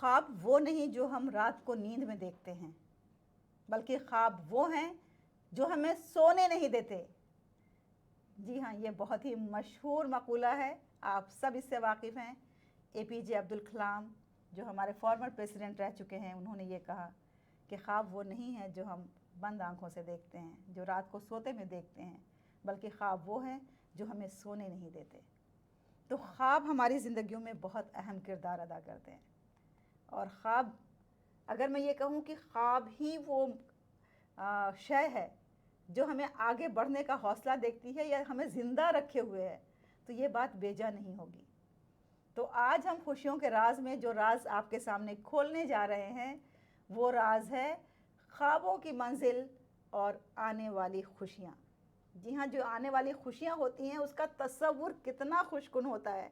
خواب وہ نہیں جو ہم رات کو نیند میں دیکھتے ہیں، بلکہ خواب وہ ہیں جو ہمیں سونے نہیں دیتے۔ جی ہاں، یہ بہت ہی مشہور مقولہ ہے، آپ سب اس سے واقف ہیں۔ اے پی جے عبدالکلام جو ہمارے فارمر پریزیڈنٹ رہ چکے ہیں، انہوں نے یہ کہا کہ خواب وہ نہیں ہے جو ہم بند آنکھوں سے دیکھتے ہیں، جو رات کو سوتے میں دیکھتے ہیں، بلکہ خواب وہ ہیں جو ہمیں سونے نہیں دیتے۔ تو خواب ہماری زندگیوں میں بہت اہم کردار ادا کرتے ہیں، اور خواب، اگر میں یہ کہوں کہ خواب ہی وہ شے ہے جو ہمیں آگے بڑھنے کا حوصلہ دیکھتی ہے یا ہمیں زندہ رکھے ہوئے ہے، تو یہ بات بیجا نہیں ہوگی۔ تو آج ہم خوشیوں کے راز میں جو راز آپ کے سامنے کھولنے جا رہے ہیں، وہ راز ہے خوابوں کی منزل اور آنے والی خوشیاں۔ جی ہاں، جو آنے والی خوشیاں ہوتی ہیں اس کا تصور کتنا خوشکن ہوتا ہے،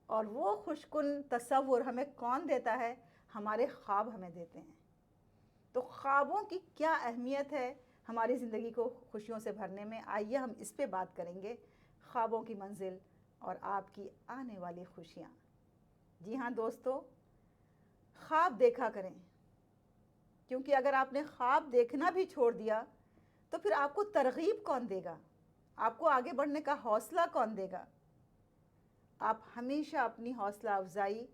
اور وہ خوشکن تصور ہمیں کون دیتا ہے؟ ہمارے خواب ہمیں دیتے ہیں۔ تو خوابوں کی کیا اہمیت ہے ہماری زندگی کو خوشیوں سے بھرنے میں؟ آئیے ہم اس پہ بات کریں گے، خوابوں کی منزل اور آپ کی آنے والی خوشیاں۔ جی ہاں دوستو، خواب دیکھا کریں، کیونکہ اگر آپ نے خواب دیکھنا بھی چھوڑ دیا تو پھر آپ کو ترغیب کون دے گا؟ آپ کو آگے بڑھنے کا حوصلہ کون دے گا؟ آپ ہمیشہ اپنی حوصلہ افزائی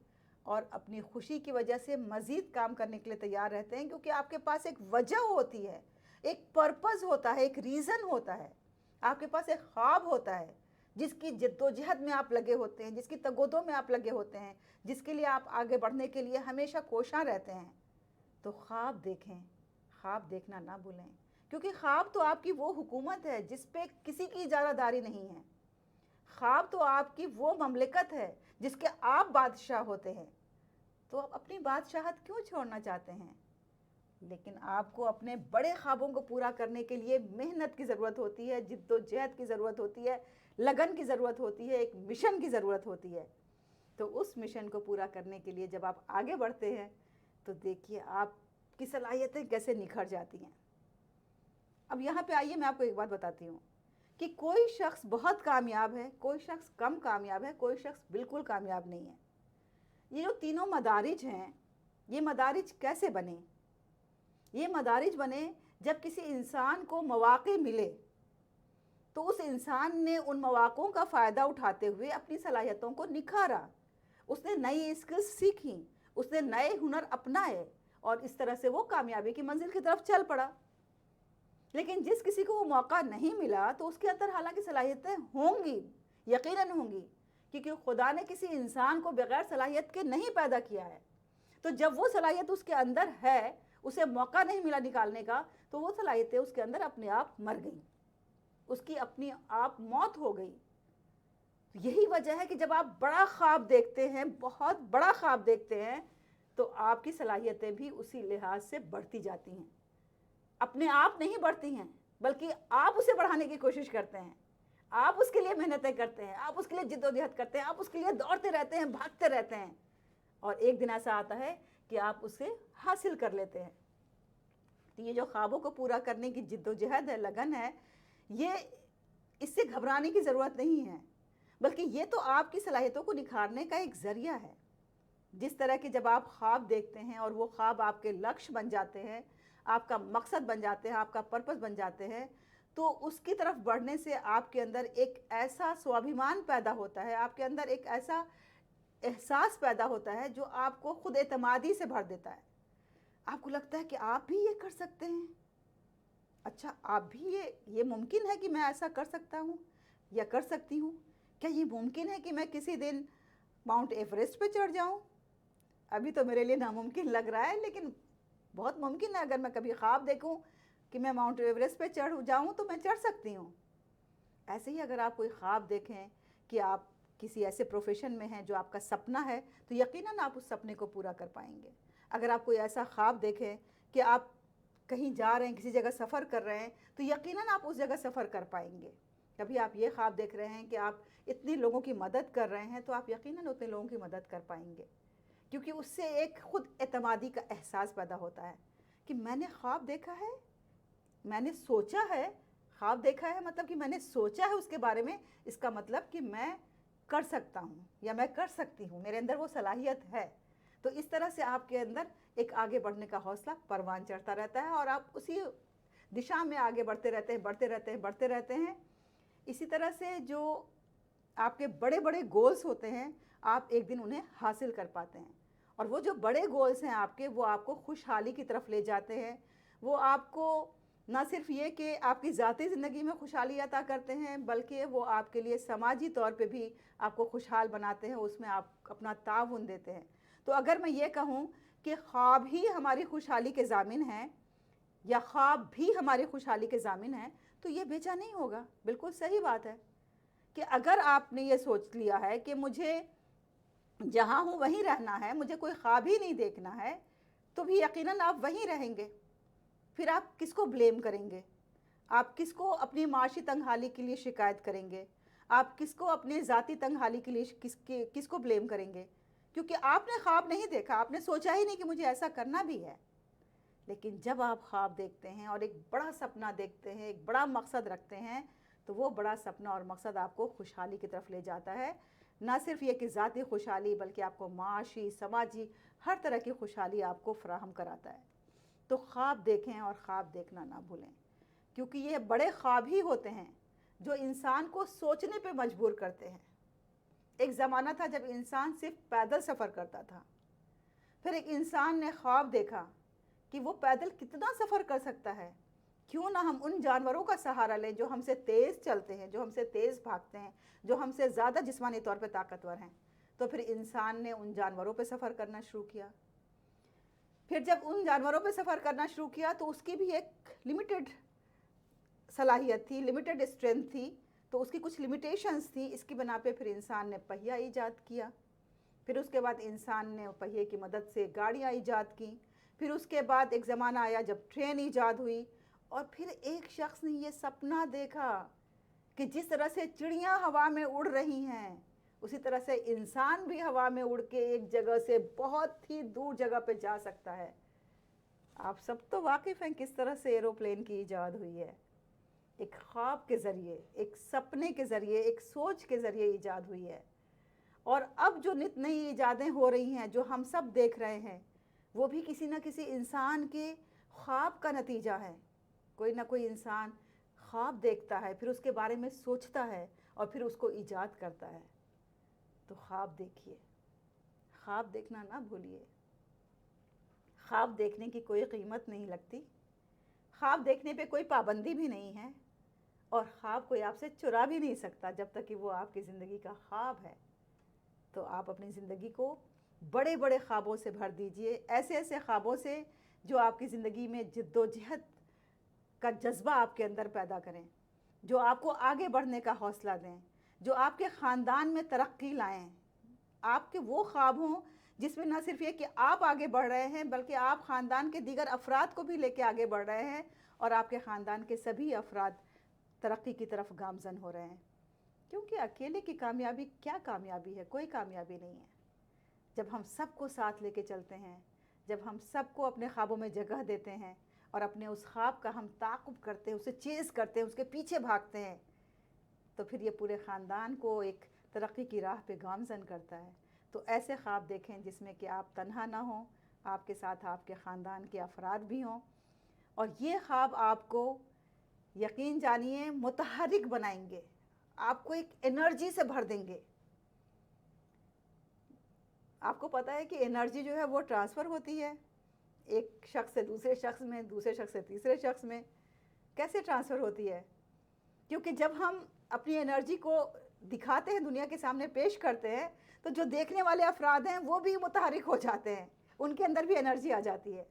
اور اپنی خوشی کی وجہ سے مزید کام کرنے کے لیے تیار رہتے ہیں، کیونکہ آپ کے پاس ایک وجہ ہوتی ہے، ایک پرپز ہوتا ہے، ایک ریزن ہوتا ہے، آپ کے پاس ایک خواب ہوتا ہے جس کی جد و جہد میں آپ لگے ہوتے ہیں، جس کی تگودوں میں آپ لگے ہوتے ہیں، جس کے لیے آپ آگے بڑھنے کے لیے ہمیشہ کوشاں رہتے ہیں۔ تو خواب دیکھیں، خواب دیکھنا نہ بھولیں، کیونکہ خواب تو آپ کی وہ حکومت ہے جس پہ کسی کی اجارہ داری نہیں ہے۔ خواب تو آپ کی وہ مملکت ہے جس کے آپ بادشاہ ہوتے ہیں۔ تو آپ اپنی بادشاہت کیوں چھوڑنا چاہتے ہیں؟ لیکن آپ کو اپنے بڑے خوابوں کو پورا کرنے کے لیے محنت کی ضرورت ہوتی ہے، جد و جہد کی ضرورت ہوتی ہے، لگن کی ضرورت ہوتی ہے، ایک مشن کی ضرورت ہوتی ہے۔ تو اس مشن کو پورا کرنے کے لیے جب آپ آگے بڑھتے ہیں تو دیکھیے آپ کی صلاحیتیں کیسے نکھر جاتی ہیں۔ اب یہاں پہ آئیے میں آپ کو ایک بات بتاتی ہوں کہ کوئی شخص بہت کامیاب ہے، کوئی شخص کم کامیاب ہے، کوئی شخص بالکل کامیاب نہیں ہے۔ یہ جو تینوں مدارج ہیں، یہ مدارج کیسے بنے؟ یہ مدارج بنے جب کسی انسان کو مواقع ملے تو اس انسان نے ان مواقعوں کا فائدہ اٹھاتے ہوئے اپنی صلاحیتوں کو نکھارا، اس نے نئی اسکلز سیکھیں، اس نے نئے ہنر اپنائے، اور اس طرح سے وہ کامیابی کی منزل کی طرف چل پڑا۔ لیکن جس کسی کو وہ موقع نہیں ملا تو اس کے اندر حالانکہ صلاحیتیں ہوں گی، یقیناً ہوں گی، کیونکہ خدا نے کسی انسان کو بغیر صلاحیت کے نہیں پیدا کیا ہے۔ تو جب وہ صلاحیت اس کے اندر ہے، اسے موقع نہیں ملا نکالنے کا، تو وہ صلاحیتیں اس کے اندر اپنے آپ مر گئیں، اس کی اپنی آپ موت ہو گئی۔ یہی وجہ ہے کہ جب آپ بڑا خواب دیکھتے ہیں، بہت بڑا خواب دیکھتے ہیں، تو آپ کی صلاحیتیں بھی اسی لحاظ سے بڑھتی جاتی ہیں۔ اپنے آپ نہیں بڑھتی ہیں، بلکہ آپ اسے بڑھانے کی کوشش کرتے ہیں، آپ اس کے لیے محنتیں کرتے ہیں، آپ اس کے لیے جد و جہد کرتے ہیں، آپ اس کے لیے دوڑتے رہتے ہیں، بھاگتے رہتے ہیں، اور ایک دن ایسا آتا ہے کہ آپ اسے حاصل کر لیتے ہیں۔ تو یہ جو خوابوں کو پورا کرنے کی جد و جہد ہے، لگن ہے، یہ اس سے گھبرانے کی ضرورت نہیں ہے، بلکہ یہ تو آپ کی صلاحیتوں کو نکھارنے کا ایک ذریعہ ہے۔ جس طرح کہ جب آپ خواب دیکھتے ہیں اور وہ خواب آپ کے لکش بن جاتے ہیں، آپ کا مقصد بن جاتے ہیں، آپ کا پرپس بن جاتے ہیں، تو اس کی طرف بڑھنے سے آپ کے اندر ایک ایسا سوابھیمان پیدا ہوتا ہے، آپ کے اندر ایک ایسا احساس پیدا ہوتا ہے جو آپ کو خود اعتمادی سے بھر دیتا ہے۔ آپ کو لگتا ہے کہ آپ بھی یہ کر سکتے ہیں، اچھا آپ بھی یہ ممکن ہے کہ میں ایسا کر سکتا ہوں یا کر سکتی ہوں؟ کیا یہ ممکن ہے کہ میں کسی دن ماؤنٹ ایوریسٹ پہ چڑھ جاؤں؟ ابھی تو میرے لیے ناممکن لگ رہا ہے، لیکن بہت ممکن ہے اگر میں کبھی خواب دیکھوں کہ میں ماؤنٹ ایوریسٹ پہ چڑھ جاؤں تو میں چڑھ سکتی ہوں۔ ایسے ہی اگر آپ کوئی خواب دیکھیں کہ آپ کسی ایسے پروفیشن میں ہیں جو آپ کا سپنا ہے، تو یقیناً آپ اس سپنے کو پورا کر پائیں گے۔ اگر آپ کوئی ایسا خواب دیکھیں کہ آپ کہیں جا رہے ہیں، کسی جگہ سفر کر رہے ہیں، تو یقیناً آپ اس جگہ سفر کر پائیں گے۔ کبھی آپ یہ خواب دیکھ رہے ہیں کہ آپ اتنے لوگوں کی مدد کر رہے ہیں، تو آپ یقیناً اتنے لوگوں کی مدد کر پائیں گے، کیونکہ اس سے ایک خود اعتمادی کا احساس پیدا ہوتا ہے کہ میں نے خواب دیکھا ہے، میں نے سوچا ہے، خواب دیکھا ہے مطلب کہ میں نے سوچا ہے اس کے بارے میں، اس کا مطلب کہ میں کر سکتا ہوں یا میں کر سکتی ہوں، میرے اندر وہ صلاحیت ہے۔ تو اس طرح سے آپ کے اندر ایک آگے بڑھنے کا حوصلہ پروان چڑھتا رہتا ہے اور آپ اسی دشا میں آگے بڑھتے رہتے ہیں، بڑھتے رہتے ہیں، بڑھتے رہتے ہیں۔ اسی طرح سے جو آپ کے بڑے بڑے گولز ہوتے ہیں، آپ ایک دن انہیں حاصل کر پاتے ہیں، اور وہ جو بڑے گولز ہیں آپ کے، وہ آپ کو خوشحالی کی طرف لے جاتے ہیں۔ وہ آپ کو نہ صرف یہ کہ آپ کی ذاتی زندگی میں خوشحالی عطا کرتے ہیں، بلکہ وہ آپ کے لیے سماجی طور پہ بھی آپ کو خوشحال بناتے ہیں، اس میں آپ اپنا تعاون دیتے ہیں۔ تو اگر میں یہ کہوں کہ خواب ہی ہماری خوشحالی کے ضامن ہیں، یا خواب بھی ہماری خوشحالی کے ضامن ہیں، تو یہ بیچا نہیں ہوگا۔ بالکل صحیح بات ہے کہ اگر آپ نے یہ سوچ لیا ہے کہ مجھے جہاں ہوں وہیں رہنا ہے، مجھے کوئی خواب ہی نہیں دیکھنا ہے، تو بھی یقیناً آپ وہیں رہیں گے۔ پھر آپ کس کو بلیم کریں گے؟ آپ کس کو اپنی معاشی تنگحالی کے لیے شکایت کریں گے؟ آپ کس کو اپنے ذاتی تنگحالی کے لیے کس کو بلیم کریں گے؟ کیونکہ آپ نے خواب نہیں دیکھا، آپ نے سوچا ہی نہیں کہ مجھے ایسا کرنا بھی ہے۔ لیکن جب آپ خواب دیکھتے ہیں اور ایک بڑا سپنا دیکھتے ہیں، ایک بڑا مقصد رکھتے ہیں، تو وہ بڑا سپنا اور مقصد آپ کو خوشحالی کی طرف لے جاتا ہے۔ نہ صرف یہ کہ ذاتی خوشحالی، بلکہ آپ کو معاشی، سماجی، ہر طرح کی خوشحالی آپ کو فراہم کراتا ہے۔ تو خواب دیکھیں اور خواب دیکھنا نہ بھولیں، کیونکہ یہ بڑے خواب ہی ہوتے ہیں جو انسان کو سوچنے پہ مجبور کرتے ہیں۔ ایک زمانہ تھا جب انسان صرف پیدل سفر کرتا تھا، پھر ایک انسان نے خواب دیکھا کہ وہ پیدل کتنا سفر کر سکتا ہے، کیوں نہ ہم ان جانوروں کا سہارا لیں جو ہم سے تیز چلتے ہیں، جو ہم سے تیز بھاگتے ہیں، جو ہم سے زیادہ جسمانی طور پہ طاقتور ہیں۔ تو پھر انسان نے ان جانوروں پہ سفر کرنا شروع کیا۔ پھر جب ان جانوروں پہ سفر کرنا شروع کیا تو اس کی بھی ایک لمیٹڈ صلاحیت تھی، لمیٹڈ اسٹرینتھ تھی، تو اس کی کچھ لمیٹیشنز تھیں۔ اس کی بنا پہ پھر انسان نے پہیہ ایجاد کیا۔ پھر اس کے بعد انسان نے پہیے کی مدد سے گاڑیاں ایجاد کیں۔ پھر اس کے بعد ایک زمانہ آیا جب ٹرین ایجاد ہوئی، اور پھر ایک شخص نے یہ سپنا دیکھا کہ جس طرح سے چڑیاں ہوا میں اڑ رہی ہیں، اسی طرح سے انسان بھی ہوا میں اڑ کے ایک جگہ سے بہت ہی دور جگہ پہ جا سکتا ہے۔ آپ سب تو واقف ہیں کس طرح سے ایروپلین کی ایجاد ہوئی ہے۔ ایک خواب کے ذریعے، ایک سپنے کے ذریعے، ایک سوچ کے ذریعے ایجاد ہوئی ہے۔ اور اب جو نت نئی ایجادیں ہو رہی ہیں، جو ہم سب دیکھ رہے ہیں، وہ بھی کسی نہ کسی انسان کے خواب کا نتیجہ ہے۔ کوئی نہ کوئی انسان خواب دیکھتا ہے، پھر اس کے بارے میں سوچتا ہے، اور پھر اس کو ایجاد کرتا ہے۔ تو خواب دیکھیے، خواب دیکھنا نہ بھولیے۔ خواب دیکھنے کی کوئی قیمت نہیں لگتی، خواب دیکھنے پہ کوئی پابندی بھی نہیں ہے، اور خواب کوئی آپ سے چرا بھی نہیں سکتا جب تک کہ وہ آپ کی زندگی کا خواب ہے۔ تو آپ اپنی زندگی کو بڑے بڑے خوابوں سے بھر دیجئے، ایسے ایسے خوابوں سے جو آپ کی زندگی میں جد و جہد کا جذبہ آپ کے اندر پیدا کریں، جو آپ کو آگے بڑھنے کا حوصلہ دیں، جو آپ کے خاندان میں ترقی لائیں۔ آپ کے وہ خواب ہوں جس میں نہ صرف یہ کہ آپ آگے بڑھ رہے ہیں، بلکہ آپ خاندان کے دیگر افراد کو بھی لے کے آگے بڑھ رہے ہیں، اور آپ کے خاندان کے سبھی افراد ترقی کی طرف گامزن ہو رہے ہیں۔ کیونکہ اکیلے کی کامیابی کیا کامیابی ہے؟ کوئی کامیابی نہیں ہے۔ جب ہم سب کو ساتھ لے کے چلتے ہیں، جب ہم سب کو اپنے خوابوں میں جگہ دیتے ہیں، اور اپنے اس خواب کا ہم تعاقب کرتے ہیں، اسے چیز کرتے ہیں، اس کے پیچھے بھاگتے ہیں، تو پھر یہ پورے خاندان کو ایک ترقی کی راہ پہ گامزن کرتا ہے۔ تو ایسے خواب دیکھیں جس میں کہ آپ تنہا نہ ہوں، آپ کے ساتھ آپ کے خاندان کے افراد بھی ہوں، اور یہ خواب آپ کو یقین جانیے متحرک بنائیں گے، آپ کو ایک انرجی سے بھر دیں گے۔ آپ کو پتہ ہے کہ انرجی جو ہے وہ ٹرانسفر ہوتی ہے ایک شخص سے دوسرے شخص میں، دوسرے شخص سے تیسرے شخص میں۔ کیسے ٹرانسفر ہوتی ہے؟ کیونکہ جب ہم اپنی انرجی کو دکھاتے ہیں، دنیا کے سامنے پیش کرتے ہیں، تو جو دیکھنے والے افراد ہیں وہ بھی متحرک ہو جاتے ہیں، ان کے اندر بھی انرجی آ جاتی ہے۔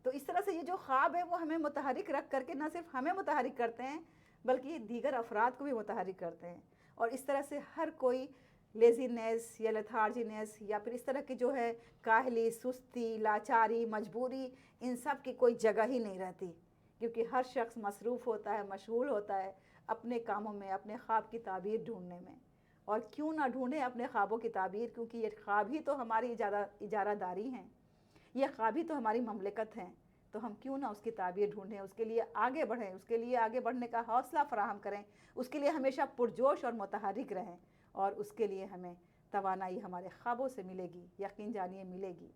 تو اس طرح سے یہ جو خواب ہے وہ ہمیں متحرک رکھ کر کے نہ صرف ہمیں متحرک کرتے ہیں، بلکہ دیگر افراد کو بھی متحرک کرتے ہیں۔ اور اس طرح سے ہر کوئی لیزینس یا لیتھارجینس یا پھر اس طرح کی جو ہے کاہلی، سستی، لاچاری، مجبوری، ان سب کی کوئی جگہ ہی نہیں رہتی، کیونکہ ہر شخص مصروف ہوتا ہے، مشغول ہوتا ہے اپنے کاموں میں، اپنے خواب کی تعبیر ڈھونڈنے میں۔ اور کیوں نہ ڈھونڈیں اپنے خوابوں کی تعبیر، کیونکہ یہ خواب ہی تو ہماری اجارہ داری ہیں، یہ خواب ہی تو ہماری مملکت ہیں۔ تو ہم کیوں نہ اس کی تعبیر ڈھونڈیں، اس کے لیے آگے بڑھیں، اس کے لیے آگے بڑھنے کا حوصلہ فراہم کریں، اس کے لیے ہمیشہ پرجوش اور متحرک رہیں، اور اس کے لیے ہمیں توانائی ہمارے خوابوں سے ملے گی، یقین جانیے ملے گی۔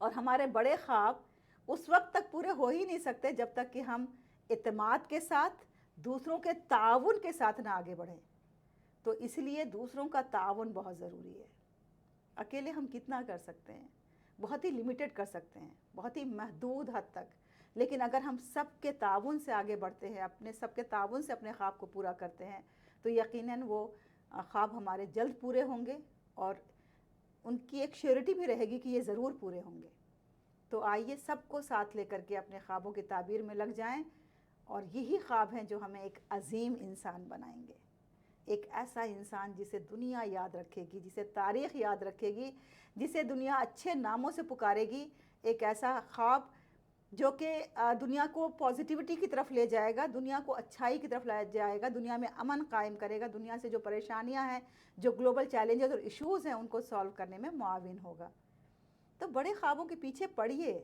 اور ہمارے بڑے خواب اس وقت تک پورے ہو ہی نہیں سکتے جب تک کہ ہم اعتماد کے ساتھ، دوسروں کے تعاون کے ساتھ نہ آگے بڑھیں۔ تو اس لیے دوسروں کا تعاون بہت ضروری ہے۔ اکیلے ہم کتنا کر سکتے ہیں؟ بہت ہی لمیٹڈ کر سکتے ہیں، بہت ہی محدود حد تک۔ لیکن اگر ہم سب کے تعاون سے آگے بڑھتے ہیں، اپنے سب کے تعاون سے اپنے خواب کو پورا کرتے ہیں، تو یقیناً وہ خواب ہمارے جلد پورے ہوں گے، اور ان کی ایک شیورٹی بھی رہے گی کہ یہ ضرور پورے ہوں گے۔ تو آئیے سب کو ساتھ لے کر کے اپنے خوابوں کی تعبیر میں لگ جائیں، اور یہی خواب ہیں جو ہمیں ایک عظیم انسان بنائیں گے، ایک ایسا انسان جسے دنیا یاد رکھے گی، جسے تاریخ یاد رکھے گی، جسے دنیا اچھے ناموں سے پکارے گی۔ ایک ایسا خواب جو کہ دنیا کو پازیٹیوٹی کی طرف لے جائے گا، دنیا کو اچھائی کی طرف لے جائے گا، دنیا میں امن قائم کرے گا، دنیا سے جو پریشانیاں ہیں، جو گلوبل چیلنجز اور ایشوز ہیں، ان کو سالو کرنے میں معاون ہوگا۔ تو بڑے خوابوں کے پیچھے پڑھیے،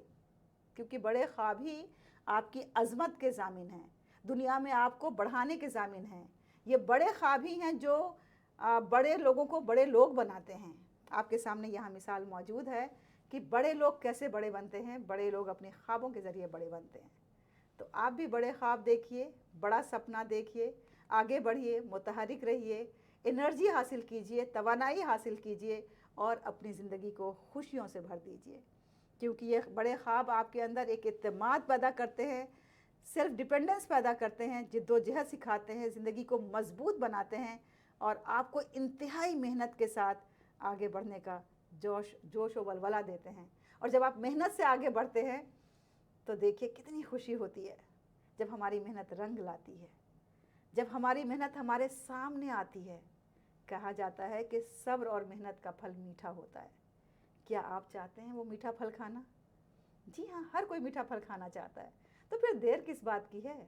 کیونکہ بڑے خواب ہی آپ کی عظمت کے ضامن ہیں، دنیا میں آپ کو بڑھانے کے ضامن ہیں۔ یہ بڑے خواب ہی ہیں جو بڑے لوگوں کو بڑے لوگ بناتے ہیں۔ آپ کے سامنے یہاں مثال موجود ہے کہ بڑے لوگ کیسے بڑے بنتے ہیں۔ بڑے لوگ اپنے خوابوں کے ذریعے بڑے بنتے ہیں۔ تو آپ بھی بڑے خواب دیکھیے، بڑا سپنا دیکھیے، آگے بڑھیے، متحرک رہیے، انرجی حاصل کیجیے، توانائی حاصل کیجیے، اور اپنی زندگی کو خوشیوں سے بھر دیجیے، کیونکہ یہ بڑے خواب آپ کے اندر ایک اعتماد پیدا کرتے ہیں، سیلف ڈیپینڈنس پیدا کرتے ہیں، جد و جہد سکھاتے ہیں، زندگی کو مضبوط بناتے ہیں، اور آپ کو انتہائی محنت کے ساتھ آگے بڑھنے کا جوش و ولولہ دیتے ہیں۔ اور جب آپ محنت سے آگے بڑھتے ہیں تو دیکھیے کتنی خوشی ہوتی ہے جب ہماری محنت رنگ لاتی ہے، جب ہماری محنت ہمارے سامنے آتی ہے۔ کہا جاتا ہے کہ صبر اور محنت کا پھل میٹھا ہوتا ہے۔ کیا آپ چاہتے ہیں وہ میٹھا پھل کھانا؟ جی ہاں، ہر کوئی میٹھا پھل کھانا چاہتا ہے۔ تو پھر دیر کس بات کی ہے؟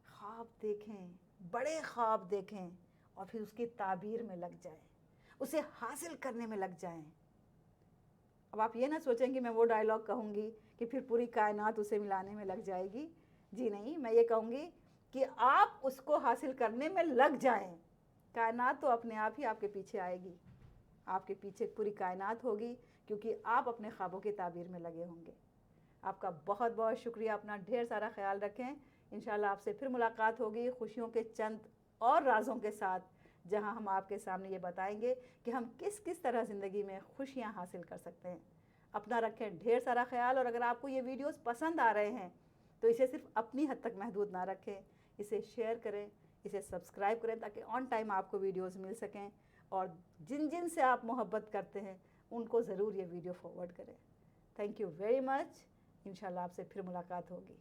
خواب دیکھیں، بڑے خواب دیکھیں، اور پھر اس کی تعبیر میں لگ جائیں، اسے حاصل کرنے میں لگ جائیں۔ اب آپ یہ نہ سوچیں کہ میں وہ ڈائلاگ کہوں گی کہ پھر پوری کائنات اسے ملانے میں لگ جائے گی۔ جی نہیں، میں یہ کہوں گی کہ آپ اس کو حاصل کرنے میں لگ جائیں۔ کائنات تو اپنے آپ ہی آپ کے پیچھے آئے گی، آپ کے پیچھے پوری کائنات ہوگی، کیونکہ آپ اپنے خوابوں کی تعبیر میں لگے ہوں گے۔ آپ کا بہت بہت شکریہ، اپنا ڈھیر سارا خیال رکھیں۔ انشاءاللہ آپ سے پھر ملاقات ہوگی خوشیوں کے چند اور رازوں کے ساتھ، جہاں ہم آپ کے سامنے یہ بتائیں گے کہ ہم کس کس طرح زندگی میں خوشیاں حاصل کر سکتے ہیں۔ اپنا رکھیں ڈھیر سارا خیال، اور اگر آپ کو یہ ویڈیوز پسند آ رہے ہیں تو اسے صرف اپنی حد تک محدود نہ رکھیں، اسے شیئر کریں، اسے سبسکرائب کریں، تاکہ آن ٹائم آپ کو ویڈیوز مل سکیں، اور جن جن سے آپ محبت کرتے ہیں ان کو ضرور یہ ویڈیو فارورڈ کریں۔ Thank you very much. انشاءاللہ آپ سے پھر ملاقات ہوگی۔